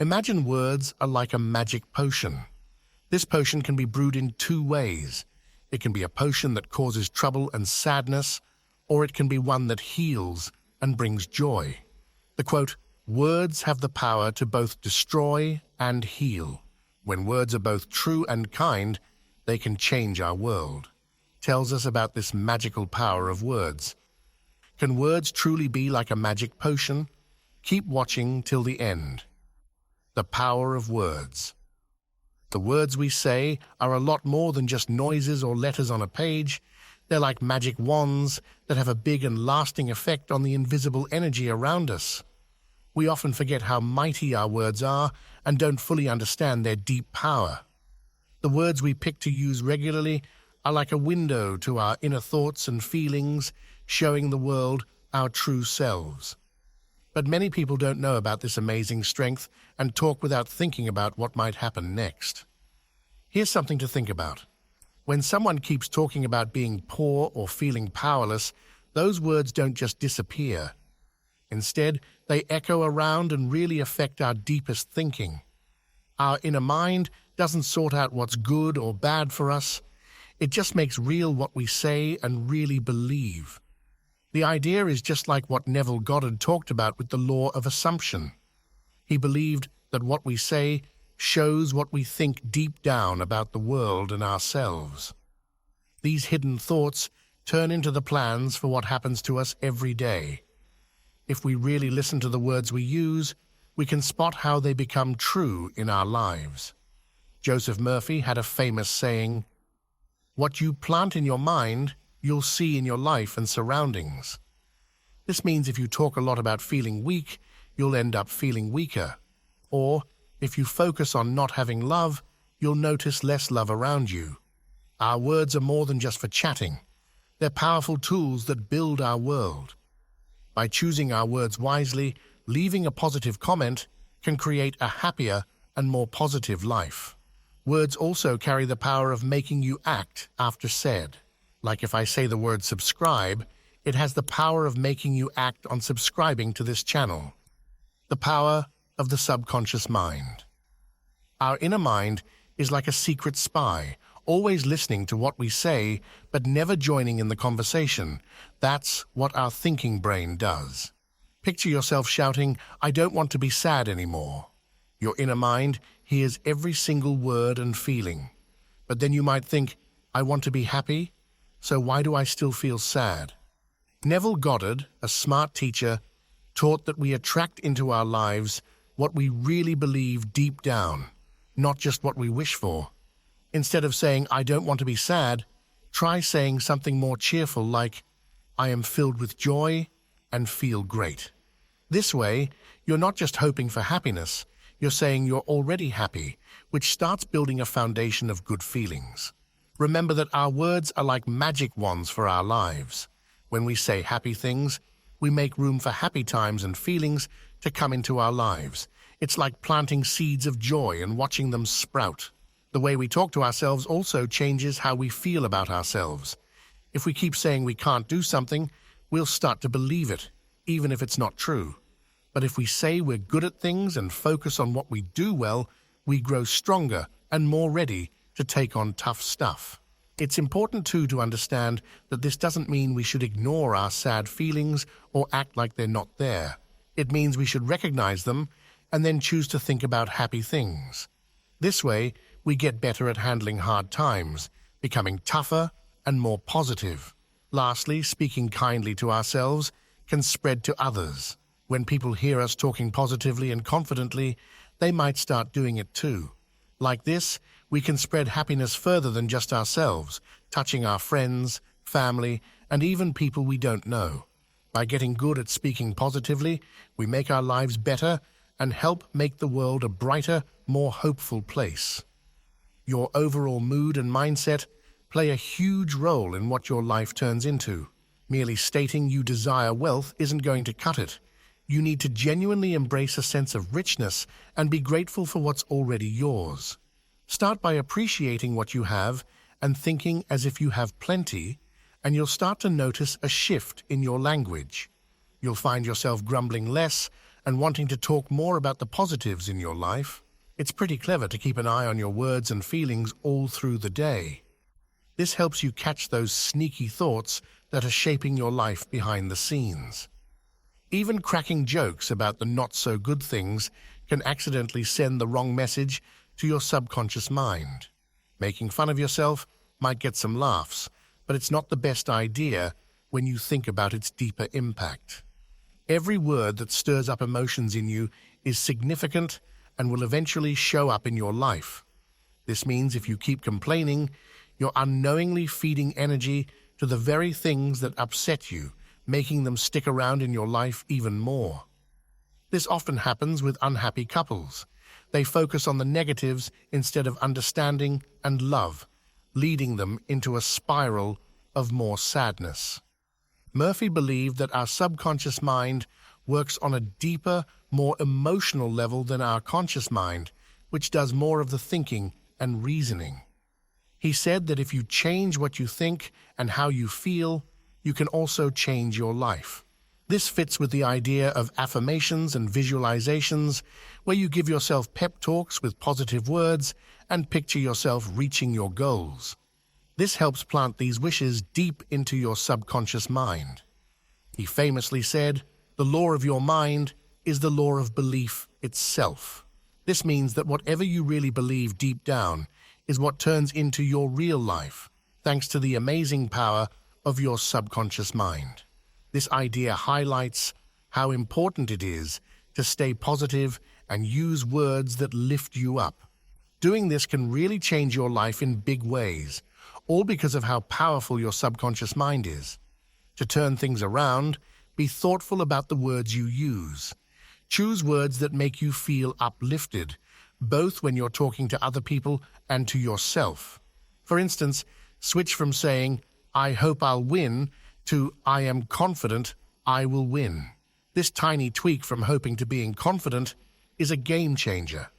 Imagine words are like a magic potion. This potion can be brewed in two ways. It can be a potion that causes trouble and sadness, or it can be one that heals and brings joy. The quote, "Words have the power to both destroy and heal. When words are both true and kind, they can change our world," tells us about this magical power of words. Can words truly be like a magic potion? Keep watching till the end. The power of words. The words we say are a lot more than just noises or letters on a page. They're like magic wands that have a big and lasting effect on the invisible energy around us. We often forget how mighty our words are and don't fully understand their deep power. The words we pick to use regularly are like a window to our inner thoughts and feelings, showing the world our true selves. But many people don't know about this amazing strength and talk without thinking about what might happen next. Here's something to think about. When someone keeps talking about being poor or feeling powerless, those words don't just disappear. Instead, they echo around and really affect our deepest thinking. Our inner mind doesn't sort out what's good or bad for us. It just makes real what we say and really believe. The idea is just like what Neville Goddard talked about with the law of assumption. He believed that what we say shows what we think deep down about the world and ourselves. These hidden thoughts turn into the plans for what happens to us every day. If we really listen to the words we use, we can spot how they become true in our lives. Joseph Murphy had a famous saying, "What you plant in your mind, you'll see in your life and surroundings." This means if you talk a lot about feeling weak, you'll end up feeling weaker. Or, if you focus on not having love, you'll notice less love around you. Our words are more than just for chatting. They're powerful tools that build our world. By choosing our words wisely, leaving a positive comment can create a happier and more positive life. Words also carry the power of making you act after said. Like if I say the word subscribe, it has the power of making you act on subscribing to this channel. The power of the subconscious mind. Our inner mind is like a secret spy, always listening to what we say, but never joining in the conversation. That's what our thinking brain does. Picture yourself shouting, "I don't want to be sad anymore." Your inner mind hears every single word and feeling. But then you might think, "I want to be happy, so why do I still feel sad?" Neville Goddard, a smart teacher, taught that we attract into our lives what we really believe deep down, not just what we wish for. Instead of saying, "I don't want to be sad," try saying something more cheerful like, "I am filled with joy and feel great." This way, you're not just hoping for happiness, you're saying you're already happy, which starts building a foundation of good feelings. Remember that our words are like magic wands for our lives. When we say happy things, we make room for happy times and feelings to come into our lives. It's like planting seeds of joy and watching them sprout. The way we talk to ourselves also changes how we feel about ourselves. If we keep saying we can't do something, we'll start to believe it, even if it's not true. But if we say we're good at things and focus on what we do well, we grow stronger and more ready to take on tough stuff. It's important too to understand that this doesn't mean we should ignore our sad feelings or act like they're not there. It means we should recognize them and then choose to think about happy things. This way, we get better at handling hard times, becoming tougher and more positive. Lastly, speaking kindly to ourselves can spread to others. When people hear us talking positively and confidently, they might start doing it too. Like this, we can spread happiness further than just ourselves, touching our friends, family, and even people we don't know. By getting good at speaking positively, we make our lives better and help make the world a brighter, more hopeful place. Your overall mood and mindset play a huge role in what your life turns into. Merely stating you desire wealth isn't going to cut it. You need to genuinely embrace a sense of richness and be grateful for what's already yours. Start by appreciating what you have and thinking as if you have plenty, and you'll start to notice a shift in your language. You'll find yourself grumbling less and wanting to talk more about the positives in your life. It's pretty clever to keep an eye on your words and feelings all through the day. This helps you catch those sneaky thoughts that are shaping your life behind the scenes. Even cracking jokes about the not-so-good things can accidentally send the wrong message to your subconscious mind. Making fun of yourself might get some laughs, but it's not the best idea when you think about its deeper impact. Every word that stirs up emotions in you is significant and will eventually show up in your life. This means if you keep complaining, you're unknowingly feeding energy to the very things that upset you, making them stick around in your life even more. This often happens with unhappy couples. They focus on the negatives instead of understanding and love, leading them into a spiral of more sadness. Murphy believed that our subconscious mind works on a deeper, more emotional level than our conscious mind, which does more of the thinking and reasoning. He said that if you change what you think and how you feel, you can also change your life. This fits with the idea of affirmations and visualizations, where you give yourself pep talks with positive words and picture yourself reaching your goals. This helps plant these wishes deep into your subconscious mind. He famously said, "The law of your mind is the law of belief itself." This means that whatever you really believe deep down is what turns into your real life, thanks to the amazing power of your subconscious mind. This idea highlights how important it is to stay positive and use words that lift you up. Doing this can really change your life in big ways, all because of how powerful your subconscious mind is. To turn things around, be thoughtful about the words you use. Choose words that make you feel uplifted, both when you're talking to other people and to yourself. For instance, switch from saying, "I hope I'll win," to "I am confident I will win." This tiny tweak from hoping to being confident is a game changer.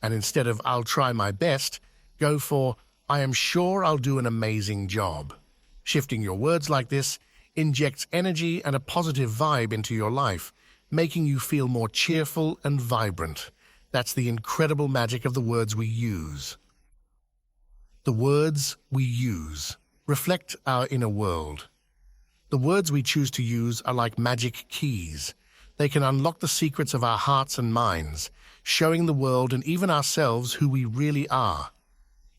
And instead of "I'll try my best," go for "I am sure I'll do an amazing job." Shifting your words like this injects energy and a positive vibe into your life, making you feel more cheerful and vibrant. That's the incredible magic of the words we use. The words we use reflect our inner world. The words we choose to use are like magic keys. They can unlock the secrets of our hearts and minds, showing the world and even ourselves who we really are.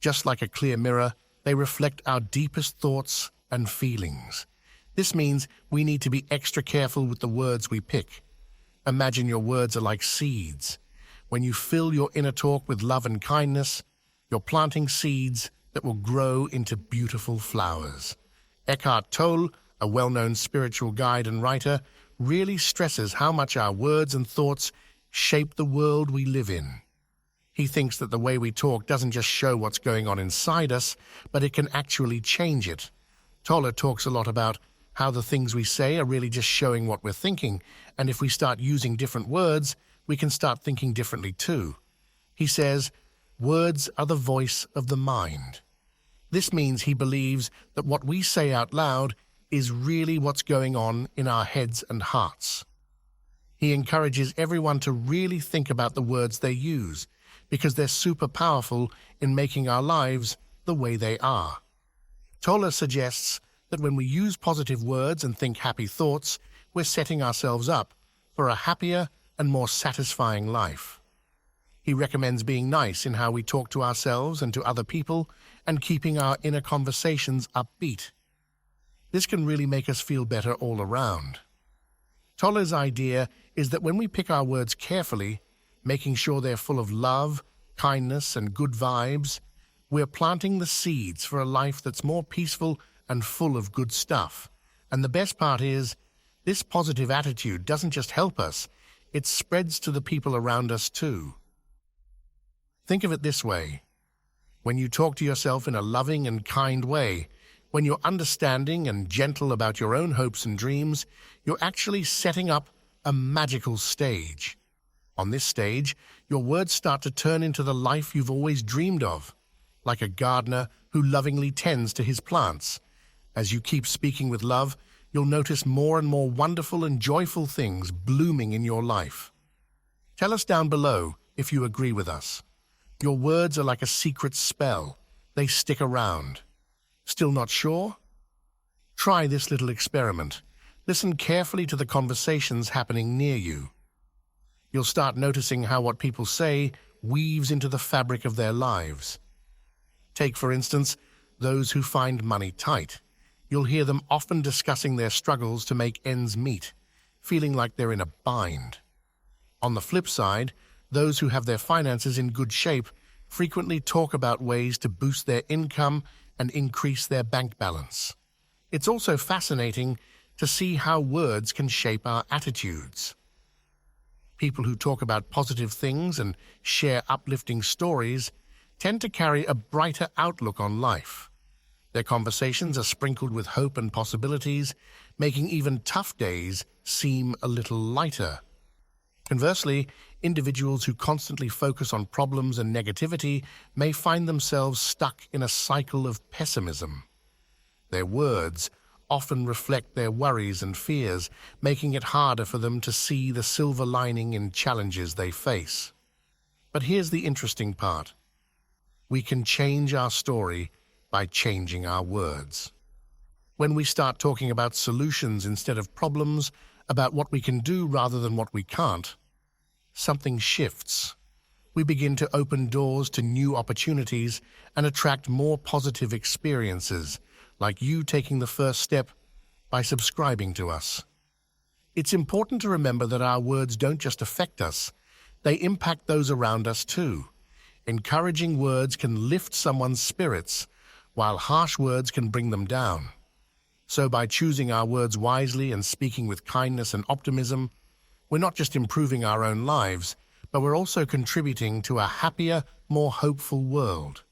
Just like a clear mirror, they reflect our deepest thoughts and feelings. This means we need to be extra careful with the words we pick. Imagine your words are like seeds. When you fill your inner talk with love and kindness, you're planting seeds that will grow into beautiful flowers. Eckhart Tolle, a well-known spiritual guide and writer, really stresses how much our words and thoughts shape the world we live in. He thinks that the way we talk doesn't just show what's going on inside us, but it can actually change it. Tolle talks a lot about how the things we say are really just showing what we're thinking, and if we start using different words, we can start thinking differently too. He says, words are the voice of the mind. This means he believes that what we say out loud is really what's going on in our heads and hearts. He encourages everyone to really think about the words they use, because they're super powerful in making our lives the way they are. Tolle suggests that when we use positive words and think happy thoughts, we're setting ourselves up for a happier and more satisfying life. He recommends being nice in how we talk to ourselves and to other people and keeping our inner conversations upbeat. This can really make us feel better all around. Tolle's idea is that when we pick our words carefully, making sure they're full of love, kindness, and good vibes, we're planting the seeds for a life that's more peaceful and full of good stuff. And the best part is, this positive attitude doesn't just help us, it spreads to the people around us too. Think of it this way. When you talk to yourself in a loving and kind way, when you're understanding and gentle about your own hopes and dreams, you're actually setting up a magical stage. On this stage, your words start to turn into the life you've always dreamed of, like a gardener who lovingly tends to his plants. As you keep speaking with love, you'll notice more and more wonderful and joyful things blooming in your life. Tell us down below if you agree with us. Your words are like a secret spell. They stick around. Still not sure? Try this little experiment. Listen carefully to the conversations happening near you. You'll start noticing how what people say weaves into the fabric of their lives. Take, for instance, those who find money tight. You'll hear them often discussing their struggles to make ends meet, feeling like they're in a bind. On the flip side, those who have their finances in good shape frequently talk about ways to boost their income and increase their bank balance. It's also fascinating to see how words can shape our attitudes. People who talk about positive things and share uplifting stories tend to carry a brighter outlook on life. Their conversations are sprinkled with hope and possibilities, making even tough days seem a little lighter. Conversely, individuals who constantly focus on problems and negativity may find themselves stuck in a cycle of pessimism. Their words often reflect their worries and fears, making it harder for them to see the silver lining in challenges they face. But here's the interesting part. We can change our story by changing our words. When we start talking about solutions instead of problems, about what we can do rather than what we can't, something shifts. We begin to open doors to new opportunities and attract more positive experiences, like you taking the first step by subscribing to us. It's important to remember that our words don't just affect us, they impact those around us too. Encouraging words can lift someone's spirits, while harsh words can bring them down. So by choosing our words wisely and speaking with kindness and optimism, we're not just improving our own lives, but we're also contributing to a happier, more hopeful world.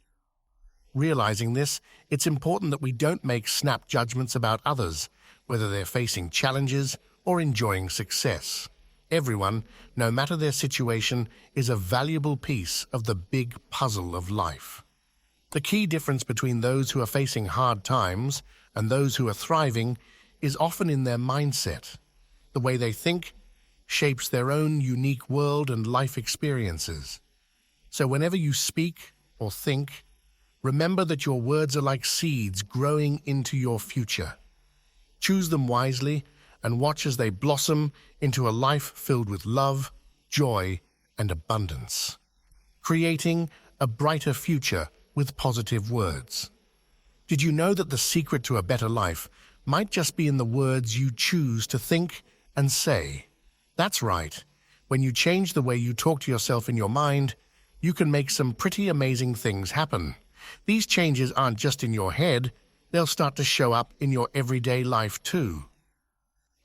Realizing this, it's important that we don't make snap judgments about others, whether they're facing challenges or enjoying success. Everyone, no matter their situation, is a valuable piece of the big puzzle of life. The key difference between those who are facing hard times and those who are thriving is often in their mindset. The way they think shapes their own unique world and life experiences. So whenever you speak or think, remember that your words are like seeds growing into your future. Choose them wisely and watch as they blossom into a life filled with love, joy, and abundance, creating a brighter future with positive words. Did you know that the secret to a better life might just be in the words you choose to think and say? That's right. When you change the way you talk to yourself in your mind, you can make some pretty amazing things happen. These changes aren't just in your head, they'll start to show up in your everyday life too.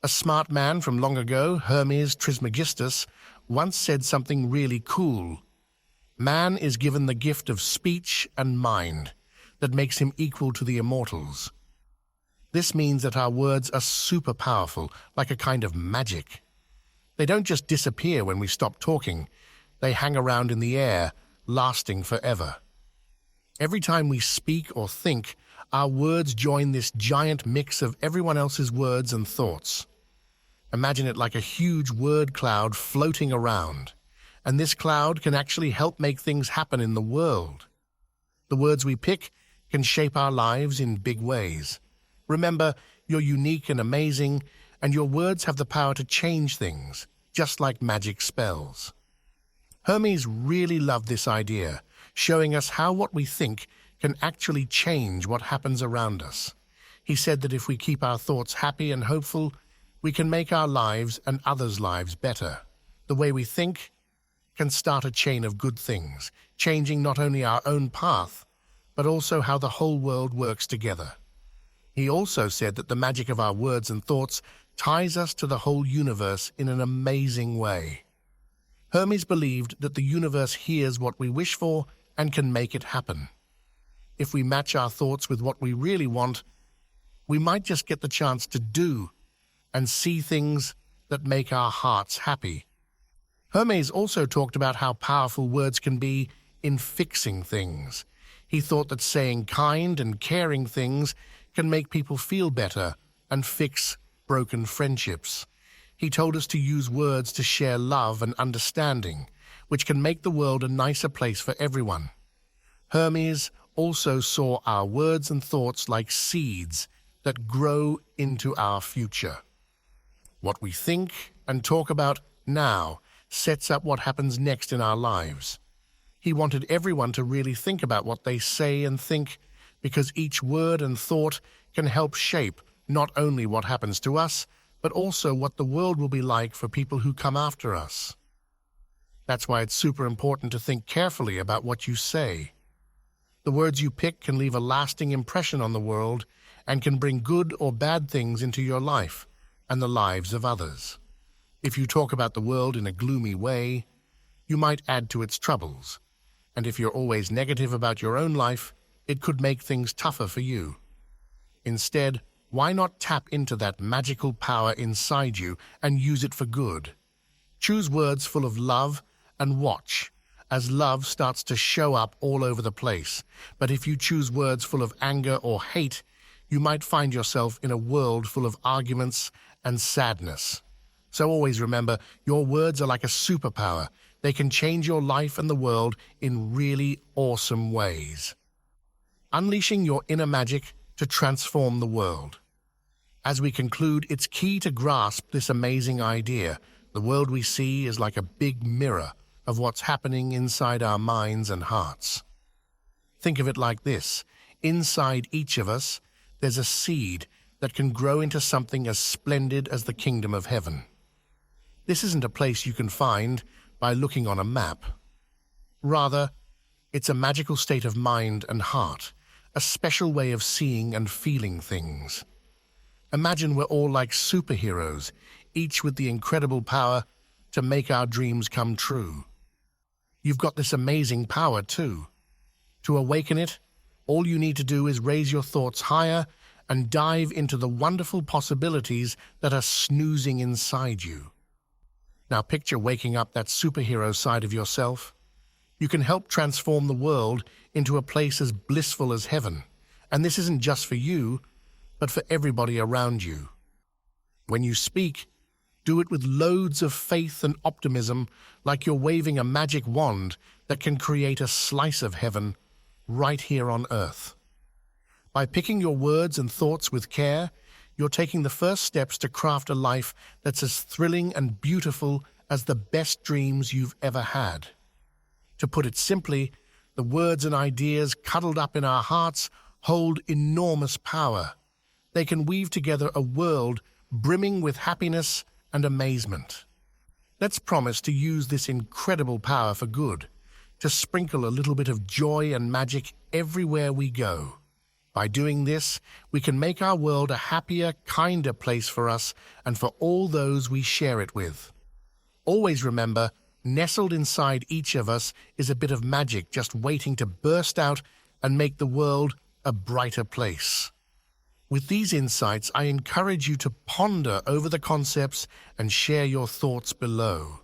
A smart man from long ago, Hermes Trismegistus, once said something really cool. Man is given the gift of speech and mind that makes him equal to the immortals. This means that our words are super powerful, like a kind of magic. They don't just disappear when we stop talking, they hang around in the air, lasting forever. Every time we speak or think, our words join this giant mix of everyone else's words and thoughts. Imagine it like a huge word cloud floating around, and this cloud can actually help make things happen in the world. The words we pick can shape our lives in big ways. Remember, you're unique and amazing, and your words have the power to change things, just like magic spells. Hermes really loved this idea, showing us how what we think can actually change what happens around us. He said that if we keep our thoughts happy and hopeful, we can make our lives and others' lives better. The way we think can start a chain of good things, changing not only our own path, but also how the whole world works together. He also said that the magic of our words and thoughts ties us to the whole universe in an amazing way. Hermes believed that the universe hears what we wish for and can make it happen. If we match our thoughts with what we really want, we might just get the chance to do and see things that make our hearts happy. Hermes also talked about how powerful words can be in fixing things. He thought that saying kind and caring things can make people feel better and fix broken friendships. He told us to use words to share love and understanding, which can make the world a nicer place for everyone. Hermes also saw our words and thoughts like seeds that grow into our future. What we think and talk about now sets up what happens next in our lives. He wanted everyone to really think about what they say and think, because each word and thought can help shape not only what happens to us, but also what the world will be like for people who come after us. That's why it's super important to think carefully about what you say. The words you pick can leave a lasting impression on the world and can bring good or bad things into your life and the lives of others. If you talk about the world in a gloomy way, you might add to its troubles. And if you're always negative about your own life, it could make things tougher for you. Instead, why not tap into that magical power inside you and use it for good? Choose words full of love and watch as love starts to show up all over the place. But if you choose words full of anger or hate, you might find yourself in a world full of arguments and sadness. So always remember, your words are like a superpower. They can change your life and the world in really awesome ways. Unleashing your inner magic to transform the world. As we conclude, it's key to grasp this amazing idea. The world we see is like a big mirror of what's happening inside our minds and hearts. Think of it like this. Inside each of us, there's a seed that can grow into something as splendid as the kingdom of heaven. This isn't a place you can find by looking on a map. Rather, it's a magical state of mind and heart, a special way of seeing and feeling things. Imagine we're all like superheroes, each with the incredible power to make our dreams come true. You've got this amazing power too. To awaken it, all you need to do is raise your thoughts higher and dive into the wonderful possibilities that are snoozing inside you. Now picture waking up that superhero side of yourself. You can help transform the world into a place as blissful as heaven. And this isn't just for you, but for everybody around you. When you speak, do it with loads of faith and optimism, like you're waving a magic wand that can create a slice of heaven right here on earth. By picking your words and thoughts with care, you're taking the first steps to craft a life that's as thrilling and beautiful as the best dreams you've ever had. To put it simply, the words and ideas cuddled up in our hearts hold enormous power. They can weave together a world brimming with happiness and amazement. Let's promise to use this incredible power for good, to sprinkle a little bit of joy and magic everywhere we go. By doing this, we can make our world a happier, kinder place for us and for all those we share it with. Always remember, nestled inside each of us is a bit of magic just waiting to burst out and make the world a brighter place. With these insights, I encourage you to ponder over the concepts and share your thoughts below.